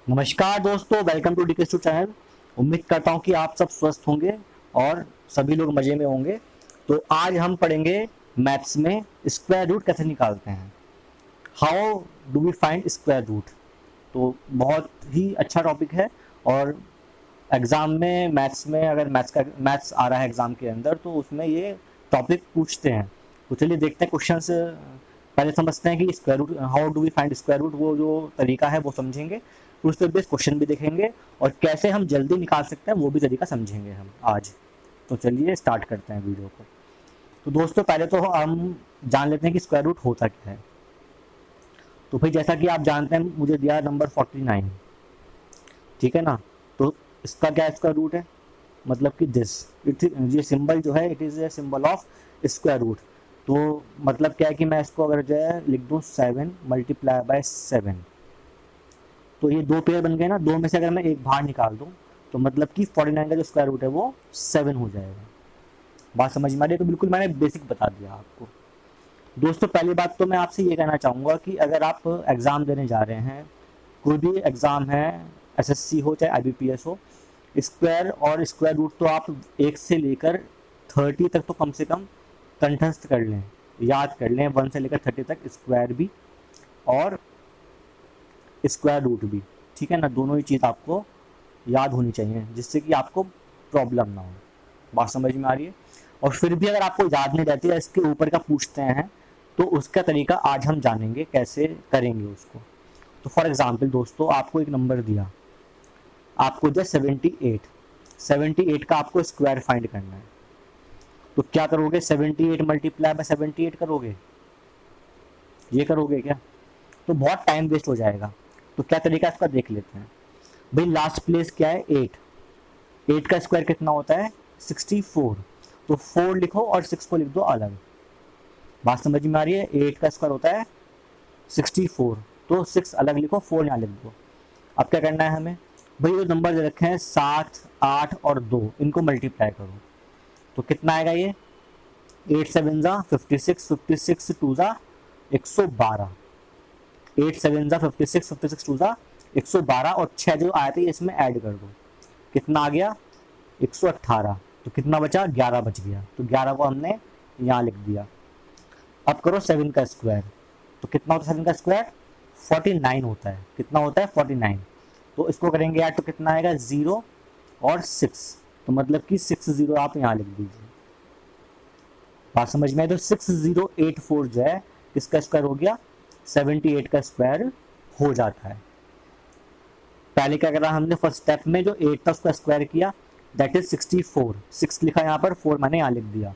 नमस्कार दोस्तों, welcome to DK channel. उम्मीद करता हूँ कि आप सब स्वस्थ होंगे और सभी लोग मज़े में होंगे। तो आज हम पढ़ेंगे मैथ्स में स्क्वायर रूट कैसे निकालते हैं। How do we find square root. तो बहुत ही अच्छा टॉपिक है और एग्ज़ाम में मैथ्स में अगर मैथ्स आ रहा है एग्ज़ाम के अंदर तो उसमें ये टॉपिक पूछते हैं। तो चलिए देखते हैं क्वेश्चंस। पहले समझते हैं कि square root, how do we find square root, वो जो तरीका है वो समझेंगे। फिर उसके बेस क्वेश्चन भी देखेंगे और कैसे हम जल्दी निकाल सकते हैं वो भी तरीका समझेंगे हम आज। तो चलिए स्टार्ट करते हैं वीडियो को। तो दोस्तों पहले तो हम जान लेते हैं कि स्क्वायर रूट होता क्या है। तो भाई जैसा कि आप जानते हैं मुझे दिया नंबर 49, ठीक है ना। तो इसका क्या स्क्वायर रूट है, मतलब कि दिस, ये सिंबल जो है it is a symbol of square root. तो मतलब क्या है कि मैं इसको अगर जो है लिख दूँ 7 × 7, तो ये दो पेयर बन गए ना। दो में से अगर मैं एक बाहर निकाल दूँ तो मतलब कि 49 का जो स्क्वायर रूट है वो 7 हो जाएगा। बात समझ में आ रही है। तो बिल्कुल मैंने बेसिक बता दिया आपको। दोस्तों पहली बात तो मैं आपसे ये कहना चाहूँगा कि अगर आप एग्ज़ाम देने जा रहे हैं, कोई भी एग्ज़ाम है, एसएससी हो चाहे आईबीपीएस हो, स्क्वायर और स्क्वायर रूट तो आप 1 से लेकर 30 तक तो कम से कम कंठस्थ कर लें, याद कर लें। 1 से लेकर 30 तक स्क्वायर भी और स्क्वायर रूट भी, ठीक है ना। दोनों ही चीज़ आपको याद होनी चाहिए जिससे कि आपको प्रॉब्लम ना हो। बात समझ में आ रही है। और फिर भी अगर आपको याद नहीं रहती है, इसके ऊपर का पूछते हैं, तो उसका तरीका आज हम जानेंगे कैसे करेंगे उसको। तो फॉर एग्जाम्पल दोस्तों, आपको एक नंबर दिया, आपको दिया 78। 78 का आपको स्क्वायर फाइंड करना है। तो क्या करोगे, 78 मल्टीप्लाई बाय 78 करोगे, ये करोगे क्या? तो बहुत टाइम वेस्ट हो जाएगा। तो क्या तरीका इसका देख लेते हैं। भाई लास्ट प्लेस क्या है, 8। 8 का स्क्वायर कितना होता है, 64। तो 4 लिखो और 6 को लिख दो अलग। बात समझ में आ रही है। 8 का स्क्वायर होता है 64, तो 6 अलग लिखो, 4 यहाँ लिख दो। अब क्या करना है हमें, भाई जो नंबर दे रखे हैं 7, 8 और 2, इनको मल्टीप्लाई करो। तो कितना आएगा ये, 8 7 ज़ा 56, 56 2 ज़ा 112। 8 7 ज़ा 56, 56 2 ज़ा 112 और 6 जो आए थे इसमें ऐड कर दो। कितना आ गया, 118। तो कितना बचा, 11 बच गया। तो 11 को हमने यहाँ लिख दिया। अब करो 7 का स्क्वायर। तो कितना होता है 7 का स्क्वायर, 49 होता है। कितना होता है, 49। तो इसको करेंगे यार तो कितना आएगा, 0 और 6। तो मतलब कि 60 आप यहाँ लिख दीजिए। बात समझ में आए। तो 6084 जो है इसका स्क्वायर हो गया, 78 का स्क्वायर हो जाता है। पहले क्या करा हमने, फर्स्ट स्टेप में जो 8 था उसका स्क्वायर किया, दैट इज 64। 6 लिखा यहाँ पर, 4 मैंने यहाँ लिख दिया।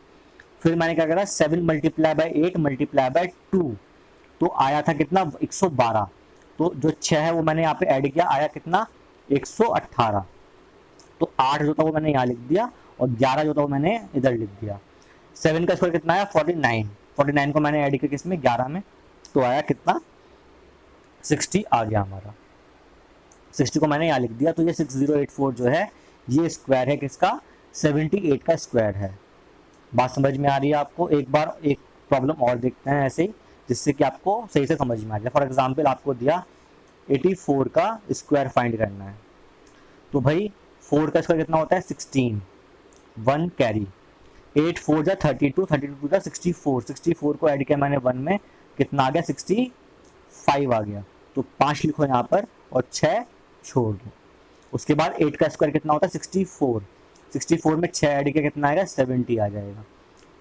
फिर मैंने क्या करा, 7 मल्टीप्लाई बाय 8 मल्टीप्लाई बाय 2, तो आया था कितना, 112। तो जो 6 है वो मैंने यहाँ पे ऐड किया, आया कितना, 118। तो 8 जो था वो मैंने यहाँ लिख दिया और 11 जो था वो मैंने इधर लिख दिया। 7 का स्क्वायर कितना आया, 49। 49 को मैंने ऐड किया किसमें, 11 में। तो आया कितना, 60 आ गया हमारा। 60 को मैंने यहाँ लिख दिया। तो ये 6084 जो है ये स्क्वायर है किसका, 78 का स्क्वायर है। बात समझ में आ रही है आपको। एक बार एक प्रॉब्लम और देखते हैं ऐसे ही, जिससे कि आपको सही से समझ में आ जाए। फॉर एग्जाम्पल आपको दिया 84 का स्क्वायर फाइंड करना है। तो भाई 4 का स्क्वायर कितना होता है, 16, 1 कैरी। 8 4 जा 32, 32 जा 64। 64 को ऐड किया मैंने 1 में, कितना आ गया, 65 आ गया। तो 5 लिखो यहाँ पर और 6 छोड़ दो। उसके बाद 8 का स्क्वायर कितना होता है, 64। 64 में 6 ऐड किया कितना आएगा, 70 आ जाएगा।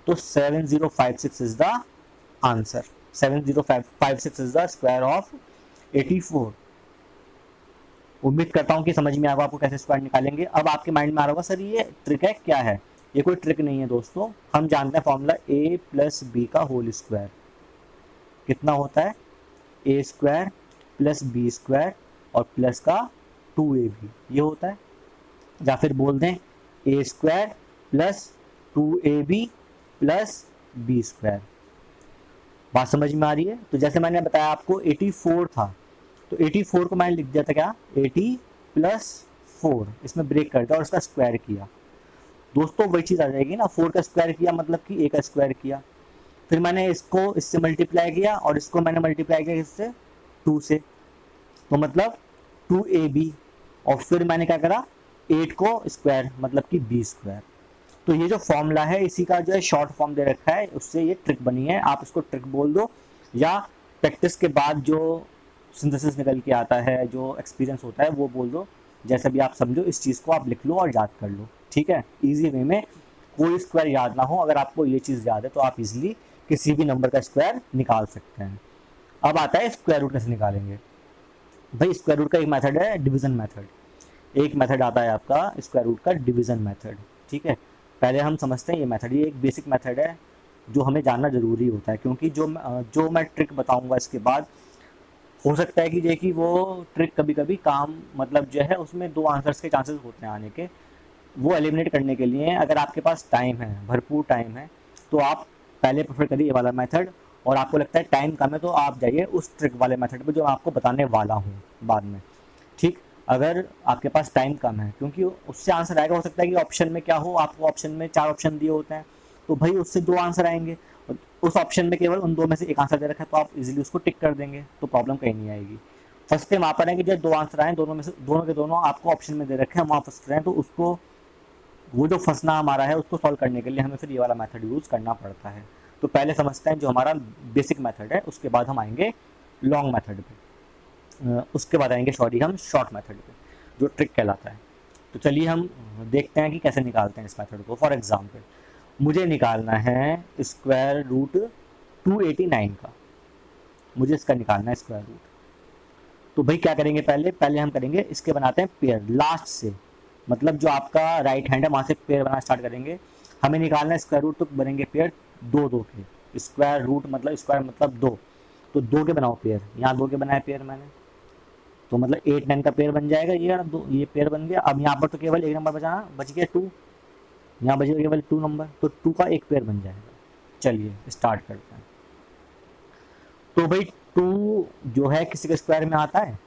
तो 7056 is the answer. 7056 is the square of 84। उम्मीद करता हूँ कि समझ में आएगा आपको कैसे स्क्वायर निकालेंगे। अब आपके माइंड में आ रहा होगा सर ये ट्रिक है, क्या है। ये कोई ट्रिक नहीं है दोस्तों, हम जानते हैं फॉर्मूला a प्लस बी का होल स्क्वायर कितना होता है, A square plus B square और प्लस का 2ab, ये होता है। या फिर बोल दें A square plus 2ab plus B square. बात समझ में आ रही है। तो जैसे मैंने बताया आपको 84 था, तो 84 को मैंने लिख दिया था क्या, 80 प्लस 4, इसमें ब्रेक कर दिया और इसका स्क्वायर किया। दोस्तों वही चीज़ आ जाएगी ना, 4 का स्क्वायर किया मतलब कि ए का स्क्वायर किया। फिर मैंने इसको इससे मल्टीप्लाई किया और इसको मैंने मल्टीप्लाई किया इससे 2 से। तो मतलब 2ab, और फिर मैंने क्या करा 8 को स्क्वायर मतलब कि b स्क्वायर। तो ये जो फॉर्मूला है इसी का जो है शॉर्ट फॉर्म दे रखा है, उससे ये ट्रिक बनी है। आप इसको ट्रिक बोल दो या प्रैक्टिस के बाद जो सिंथेसिस निकल के आता है, जो एक्सपीरियंस होता है वो बोल दो, जैसा भी आप समझो। इस चीज़ को आप लिख लो और याद कर लो, ठीक है। ईजी वे में, कोई स्क्वायर याद ना हो, अगर आपको ये चीज़ याद है तो आप इजीली किसी भी नंबर का स्क्वायर निकाल सकते हैं। अब आता है स्क्वायर रूट कैसे निकालेंगे। भाई स्क्वायर रूट का एक मेथड है डिवीजन मेथड, एक मेथड आता है आपका स्क्वायर रूट का डिवीजन मेथड, ठीक है। पहले हम समझते हैं ये मेथड, ये एक बेसिक मेथड है जो हमें जानना ज़रूरी होता है, क्योंकि जो मैं ट्रिक बताऊंगा इसके बाद हो सकता है कि देखिए वो ट्रिक कभी कभी काम मतलब जो है उसमें दो आंसर्स के चांसेस होते हैं आने के। वो एलिमिनेट करने के लिए अगर आपके पास टाइम है, भरपूर टाइम है, तो आप पहले प्रेफर करिए ये वाला मेथड, और आपको लगता है टाइम कम है तो आप जाइए उस ट्रिक वाले मेथड पे जो मैं आपको बताने वाला हूँ बाद में, ठीक। अगर आपके पास टाइम कम है, क्योंकि उससे आंसर आएगा, हो सकता है कि ऑप्शन में क्या हो, आपको ऑप्शन में 4 ऑप्शन दिए होते हैं, तो भाई उससे 2 आंसर आएंगे, उस ऑप्शन में केवल उन 2 में से एक आंसर दे रखा है, तो आप इजीली उसको टिक कर देंगे, तो प्रॉब्लम कहीं नहीं आएगी। फर्स्ट टाइम वहाँ पर है कि जब 2 आंसर आए, दोनों में से दोनों के दोनों आपको ऑप्शन में दे रखे हैं, वहाँ फंस रहे हैं, तो उसको वो जो फंसना हमारा है उसको सॉल्व करने के लिए हमें फिर ये वाला मेथड यूज़ करना पड़ता है। तो पहले समझते हैं जो हमारा बेसिक मेथड है, उसके बाद हम आएंगे लॉन्ग मेथड पे, उसके बाद आएंगे सॉरी हम शॉर्ट मेथड पे जो ट्रिक कहलाता है। तो चलिए हम देखते हैं कि कैसे निकालते हैं इस मेथड को। फॉर एग्जांपल मुझे निकालना है स्क्वायर रूट 289 का, मुझे इसका निकालना है स्क्वायर रूट। तो भाई क्या करेंगे, पहले हम करेंगे इसके बनाते हैं पेयर लास्ट से, मतलब जो आपका राइट हैंड है वहाँ से पेयर बनाना स्टार्ट करेंगे। हमें निकालना है स्क्वायर रूट, तो बनेंगे पेयर 2 के, स्क्वायर रूट मतलब स्क्वायर मतलब 2, तो 2 के बनाओ पेयर, यहाँ 2 के बनाए पेयर मैंने, तो मतलब 8 9 का पेयर बन जाएगा ये, दो ये पेयर बन गया। अब यहाँ पर तो केवल एक नंबर बच गया 2, यहाँ बचेगा केवल 2 नंबर, तो 2 का एक पेयर बन जाएगा। चलिए स्टार्ट करते हैं। तो भाई 2 जो है किसी के स्क्वायर में आता है,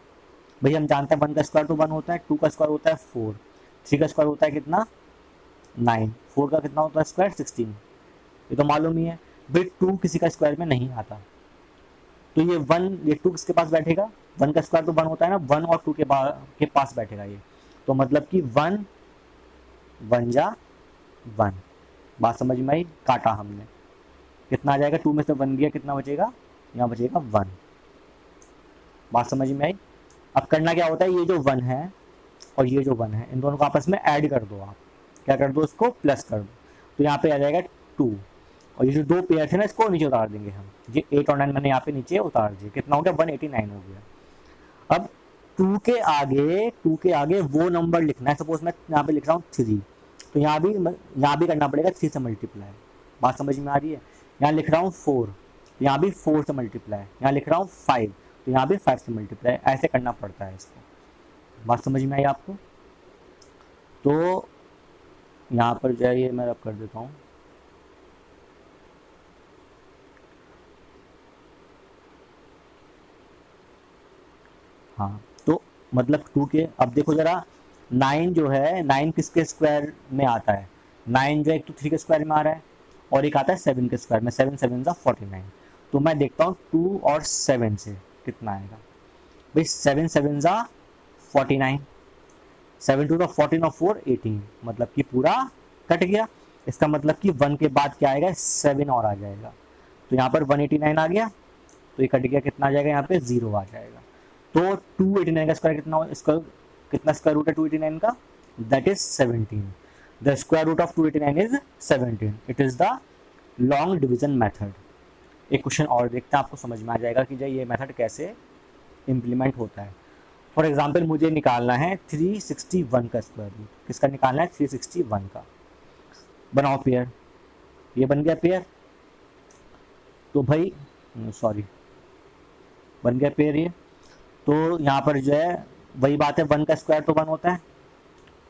भाई हम जानते हैं 1 का स्क्वायर तो 1 होता है, 2 का स्क्वायर होता है 4, 3 का स्क्वायर होता है कितना 9, 4 का कितना होता है स्क्वायर 16, ये तो मालूम ही है। भाई 2 किसी का स्क्वायर में नहीं आता, तो ये 1 ये 2 किसके पास बैठेगा, 1 का स्क्वायर तो 1 होता है ना, 1 और 2 के पास बैठेगा ये, तो मतलब कि 1 1 जा 1, बात समझ में आई, काटा हमने, कितना आ जाएगा 2 में से 1 गया, कितना बचेगा, यहाँ बचेगा 1, बात समझ में आई। अब करना क्या होता है, ये जो 1 है और ये जो 1 है इन दोनों को आपस में ऐड कर दो, आप क्या कर दो इसको प्लस कर दो, तो यहाँ पे आ जाएगा 2, और ये जो 2 पेयर थे ना इसको नीचे उतार देंगे हम, ये 8 और 9 मैंने यहाँ पे नीचे उतार दिए, कितना हो गया 189 हो गया। अब 2 के आगे वो नंबर लिखना है, सपोज मैं यहाँ पे लिख रहा हूँ 3, तो यहाँ भी करना पड़ेगा 3 से मल्टीप्लाई, बात समझ में आ रही है। यहाँ लिख रहा हूँ 4, यहाँ भी 4 से मल्टीप्लाई, यहाँ लिख रहा हूँ 5, तो यहाँ भी 5 से मल्टीप्लाई, ऐसे करना पड़ता है इसको, बात समझ में आई आपको। तो यहाँ पर जो है ये मैं रब कर देता हूँ, हाँ, तो मतलब 2 के, अब देखो जरा 9 जो है 9 किसके स्क्वायर में आता है, 9 जो है एक तो 3 के स्क्वायर में आ रहा है और एक आता है 7 के स्क्वायर में, 7 7 जा 49, तो मैं देखता हूँ 2 और 7 से कितना आएगा, भाई 7 7 जा 49, 7 2 का 14 और 4 18, मतलब कि पूरा कट गया। इसका मतलब कि 1 के बाद क्या आएगा 7 और आ जाएगा, तो यहाँ पर 189 आ गया, तो ये कट गया, कितना आ जाएगा यहाँ पे 0 आ जाएगा। तो 289 का स्क्वायर कितना, कितना स्क्वायर रूट है 289 का, that is 17, the square root of 289 is 17, it is the long division method. एक क्वेश्चन और देखते हैं, आपको समझ में आ जाएगा कि ये मेथड कैसे इम्प्लीमेंट होता है। फॉर एग्जाम्पल मुझे निकालना है 361 का स्क्वायर रूट, किसका निकालना है 361 का, बनाओ पेयर, ये बन गया पेयर, तो भाई सॉरी बन गया पेयर ये, तो यहाँ पर जो है वही बात है, 1 का स्क्वायर तो 1 होता है,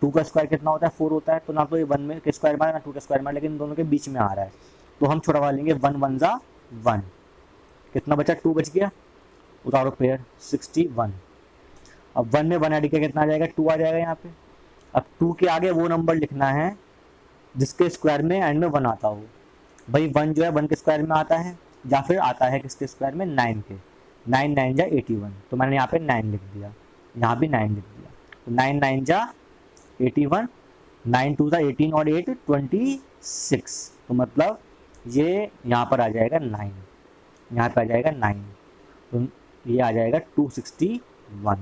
2 का स्क्वायर कितना होता है 4 होता है, तो ना तो ये 1 में के स्क्वायर में ना 2 के स्क्वायर में, लेकिन दोनों के बीच में आ रहा है, तो हम छुड़वा लेंगे 1 1 जा 1, कितना बचा 2 बच गया, उतारो पेयर 61, अब 1 में 1 ऐड किया कितना आ जाएगा 2 आ जाएगा यहाँ पे। अब 2 के आगे वो नंबर लिखना है जिसके स्क्वायर में एंड में 1 आता हो, भाई 1 जो है 1 के स्क्वायर में आता है या फिर आता है किसके स्क्वायर में 9 के, 9 9 जा 81, तो मैंने यहाँ पे 9 लिख दिया, यहाँ भी 9 लिख दिया। तो 9 9 जा 81, 9 2 जा 18 और 8 26। तो मतलब ये यहाँ पर आ जाएगा 9, यहाँ पे आ जाएगा 9, तो ये आ जाएगा 261।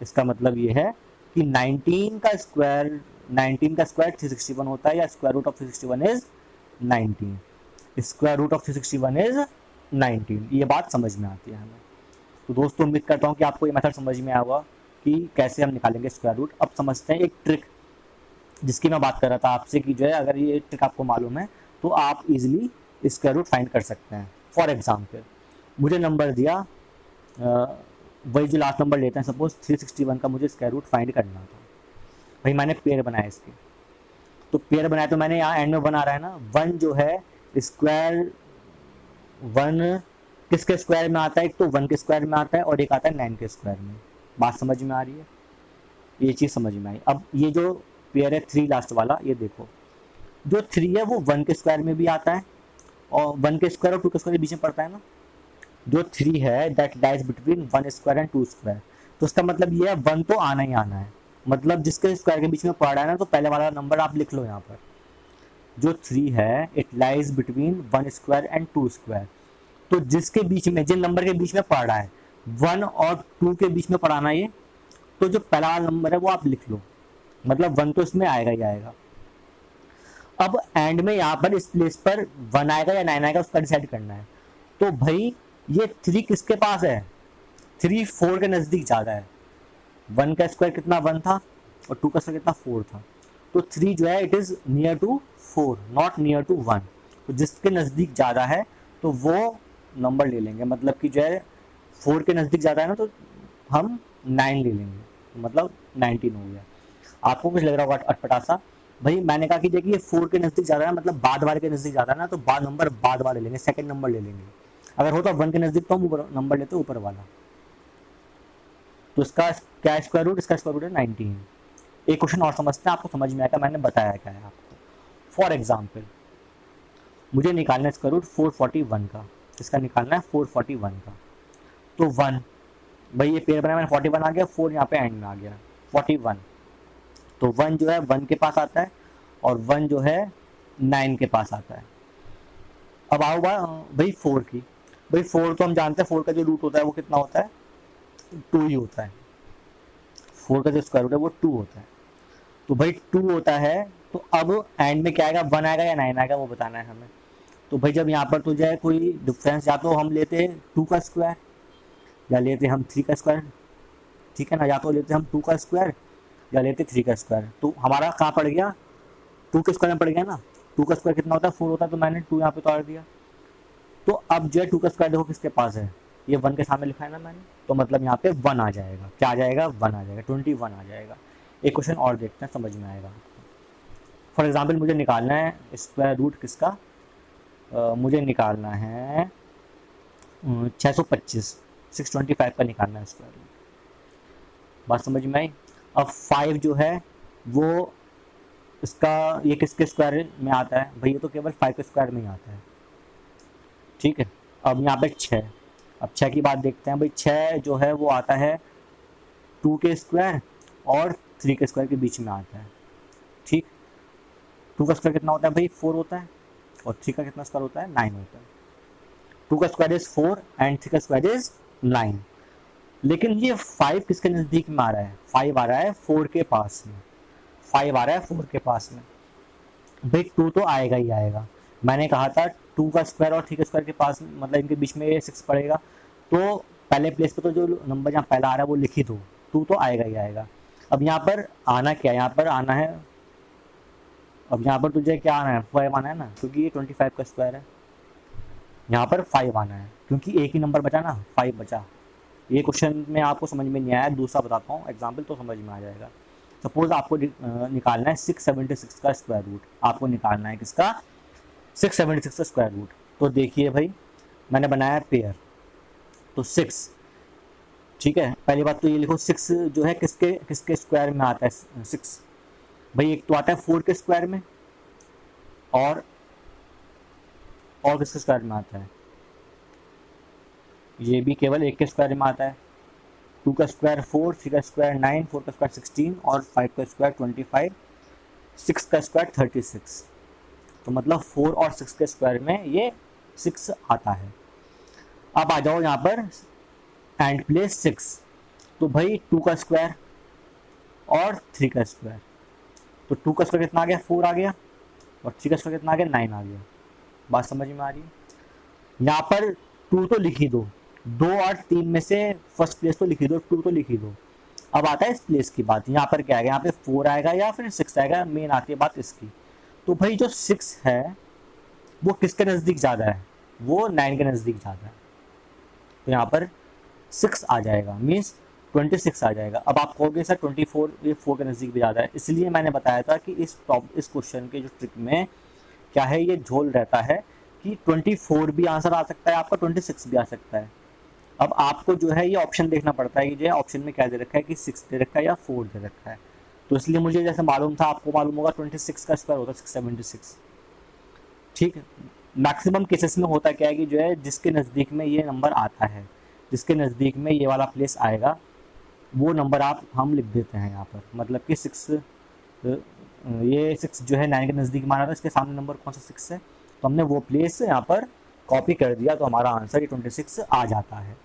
इसका मतलब ये है कि 19 का स्क्वायर 361 होता है, या square root of 361 is 19। Square root of 361 is 19। ये बात समझ में आती है हमें। तो दोस्तों उम्मीद करता हूँ कि आपको ये मेथड समझ में आया होगा कि कैसे हम निकालेंगे स्क्वायर रूट। अब समझते हैं एक ट्रिक जिसकी मैं बात कर रहा था आपसे, कि जो है अगर ये ट्रिक आपको मालूम है तो आप इजीली स्क्वायर रूट फाइंड कर सकते हैं। फॉर एग्जांपल मुझे नंबर दिया, वही जो लास्ट नंबर लेते हैं, सपोज 361 का मुझे स्क्वायर रूट फाइंड करना था। भाई मैंने पेयर बनाया इसके, तो पेयर बनाया तो मैंने यहाँ एंड में बना रहा है ना, वन जो है स्क्वायर, वन किसके स्क्वायर में आता है, एक तो 1 के स्क्वायर में आता है और एक आता है 9 के स्क्वायर में। बात समझ में आ रही है, ये चीज़ समझ में आई। अब ये जो पेयर है 3 लास्ट वाला, ये देखो जो 3 है वो 1 के स्क्वायर में भी आता है, और 1 के स्क्वायर और 2 के स्क्वायर के बीच में पड़ता है ना। जो 3 है that lies between 1 square and 2 square, तो उसका मतलब ये है 1 तो आना ही आना है। मतलब जिसके स्क्वायर के बीच में पड़ रहा है ना, तो पहले वाला नंबर आप लिख लो यहाँ पर। जो 3 है it lies between 1 square and 2 square, तो जिसके बीच में, जिन नंबर के बीच में पड़ रहा है 1 और 2 के बीच में पढ़ाना ये, तो जो पहला वाला नंबर है वो आप लिख लो, मतलब 1 तो इसमें आएगा ही आएगा। अब एंड में यहाँ पर इस प्लेस पर 1 आएगा या 9 आएगा उसका डिसाइड करना है। तो भाई ये 3 किसके पास है, 3 4 के नज़दीक ज़्यादा है। 1 का स्क्वायर कितना 1 था और 2 का स्क्वायर कितना 4 था, तो 3 जो है it is near to 4 not near to 1। तो जिसके नज़दीक ज़्यादा है तो वो नंबर ले लेंगे, मतलब कि जो है 4 के नज़दीक ज़्यादा है ना, तो हम 9 ले लेंगे, तो मतलब 19 हो गया। आपको कुछ लग रहा होगा अटपटा सा, भाई मैंने कहा कि देखिए 4 के नज़दीक ज़्यादा है, मतलब बाद वाले के नज़दीक ज़्यादा है ना, तो बाद नंबर बाद वाले लेंगे, सेकंड नंबर ले लेंगे। अगर हो तो 1 के नज़दीक तो हम ऊपर नंबर लेते ऊपर वाला। तो इसका क्या स्क्वायर रूट, इसका स्क्वायर रूट है 19। एक क्वेश्चन और समझते हैं, आपको समझ में आएगा मैंने बताया क्या है आपको। फॉर एग्जाम्पल मुझे निकालना है स्क्वायर रूट 441 का, इसका निकालना है 441 का। तो 1, भाई ये पेयर बनाया मैंने 41 आ गया, 4 यहाँ पे एंड में आ गया 41। तो 1 जो है 1 के पास आता है और 1 जो है 9 के पास आता है। अब आओ भाई 4 की, भाई 4 तो हम जानते हैं 4 का जो रूट होता है वो कितना होता है, 2 ही होता है। 4 का जो स्क्वायर रूट है वो 2 होता है। तो भाई 2 होता है, तो अब एंड में क्या आएगा, 1 आएगा या 9 आएगा वो बताना है हमें। तो भाई जब यहाँ पर तो जो है कोई डिफरेंस, या तो हम लेते हैं 2 का स्क्वायर या लेते हम 3 का स्क्वायर, ठीक है ना, या तो लेते हम 2 का स्क्वायर या लेते 3 का स्क्वायर। तो हमारा कहाँ पड़ गया, 2 के स्क्वायर में पड़ गया ना। 2 का स्क्वायर कितना होता है 4 होता है, तो मैंने 2 यहाँ पे तोड़ दिया। तो अब जो है 2 का स्क्वायर देखो किसके पास है, ये 1 के सामने लिखा है ना मैंने, तो मतलब यहाँ पे 1 आ जाएगा। क्या आ जाएगा, 1 आ जाएगा, 21 आ जाएगा। एक क्वेश्चन और देखते हैं, समझ में आएगा। फॉर एग्जाम्पल मुझे निकालना है स्क्वायर रूट किसका, मुझे निकालना है 625, 625 का निकालना है स्क्वायर रूट। बात समझ में आई। अब 5 जो है वो इसका, ये किसके स्क्वायर में आता है, भाई ये तो केवल 5 के स्क्वायर में ही आता है, ठीक है। अब यहाँ पे 6, अब 6 की बात देखते हैं। भाई 6 जो है वो आता है 2 के स्क्वायर और 3 के स्क्वायर के बीच में आता है, ठीक। 2 का स्क्वायर कितना होता है भाई 4 होता है, और 3 का कितना स्क्वायर होता है 9 होता है। 2 का स्क्वायर इज 4 एंड 3 का स्क्वायर इज 9। लेकिन ये 5 किसके नज़दीक में आ रहा है, 5 आ रहा है 4 के पास में, 5 आ रहा है 4 के पास में। भाई 2 तो आएगा ही आएगा, मैंने कहा था 2 का स्क्वायर और 3 के स्क्वायर के पास, मतलब इनके बीच में 6 पड़ेगा। तो पहले प्लेस पे तो जो नंबर यहाँ पहला आ रहा है वो लिख ही दो, 2 तो आएगा ही आएगा। अब यहाँ पर आना क्या, यहाँ पर आना है, अब यहाँ पर तुझे क्या आना है 5 आना है ना, क्योंकि ये 25 का स्क्वायर है। यहाँ पर 5 आना है क्योंकि एक ही नंबर बचा ना, 5 बचा। ये क्वेश्चन में आपको समझ में नहीं आया, दूसरा बताता हूँ एग्जाम्पल तो समझ में आ जाएगा। सपोज आपको निकालना है 676 का स्क्वायर रूट, आपको निकालना है किसका, 676 का स्क्वायर रूट। तो देखिए भाई मैंने बनाया पेयर, तो 6, ठीक है। पहली बात तो ये लिखो 6 जो है किसके किसके स्क्वायर में आता है 6, भाई एक तो आता है 4 के स्क्वायर में, और किसके स्क्वायर में आता है, ये भी केवल 1 के स्क्वायर में आता है। 2 का स्क्वायर 4, 3 का स्क्वायर 9, 4 का स्क्वायर 16 और 5 का स्क्वायर 25, 6 का स्क्वायर 36। तो मतलब 4 और 6 के स्क्वायर में ये 6 आता है। अब आ जाओ यहाँ पर एंड प्लेस 6। तो भाई 2 का स्क्वायर और 3 का स्क्वायर, तो 2 का स्क्वायर कितना आ गया, 4 आ गया, और 3 का स्क्वायर कितना आ गया, 9 आ गया। बात समझ में आ रही है? यहाँ पर 2 तो लिख ही दो, 2 और 3 में से फर्स्ट प्लेस तो लिख ही दो, 2 तो लिख ही दो। अब आता है इस प्लेस की बात। यहाँ पर क्या आएगा, यहाँ पे 4 आएगा या फिर 6 आएगा, मेन आती है बात इसकी। तो भाई जो 6 है वो किसके नज़दीक ज़्यादा है, वो 9 के नज़दीक ज़्यादा है। तो यहाँ पर 6 आ जाएगा, मीन्स 26 आ जाएगा। अब आप कहोगे सर 24 ये 4 के नज़दीक भी ज़्यादा है, इसलिए मैंने बताया था कि इस क्वेश्चन के जो ट्रिक में क्या है, ये झोल रहता है कि 24 भी आंसर आ सकता है आपका, 26 भी आ सकता है। अब आपको जो है ये ऑप्शन देखना पड़ता है कि जो है ऑप्शन में क्या दे रखा है, कि 6 दे रखा है या 4 दे रखा है। तो इसलिए मुझे जैसे मालूम था, आपको मालूम होगा 26 का स्क्वायर होता है 676। ठीक है, मैक्सिमम केसेस में होता क्या है कि जो है जिसके नज़दीक में ये नंबर आता है, जिसके नज़दीक में ये वाला प्लेस आएगा, वो नंबर हम लिख देते हैं यहाँ पर। मतलब कि 6 ये 6 जो है 9 के नज़दीक माना था, इसके सामने नंबर कौन सा 6 है, तो हमने वो प्लेस यहाँ पर कॉपी कर दिया, तो हमारा आंसर ये 26 आ जाता है।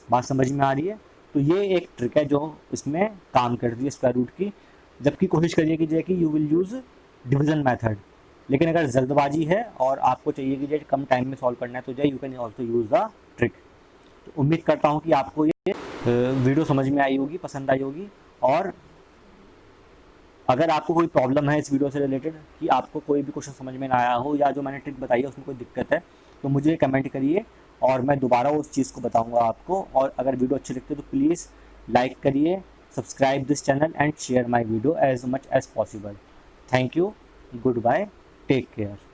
बात समझ में आ रही है? तो ये एक ट्रिक है जो इसमें काम करती है स्क्वायर रूट की। जबकि कोशिश करिए कि जैसे कि you will use division method, लेकिन अगर जल्दबाजी है और आपको चाहिए कि जैसे कम टाइम में सॉल्व करना है, तो जो you can also use the trick. तो उम्मीद करता हूँ कि आपको ये वीडियो समझ में आई होगी, पसंद आई होगी। और अगर आपको कोई प्रॉब्लम है इस वीडियो से रिलेटेड, कि आपको कोई भी क्वेश्चन समझ में ना आया हो या जो मैंने ट्रिक बताई है उसमें कोई दिक्कत है, तो मुझे कमेंट करिए और मैं दोबारा उस चीज़ को बताऊंगा आपको। और अगर वीडियो अच्छी लगती है तो प्लीज़ लाइक करिए, subscribe this channel and share my video as much as possible. Thank you, goodbye, take care.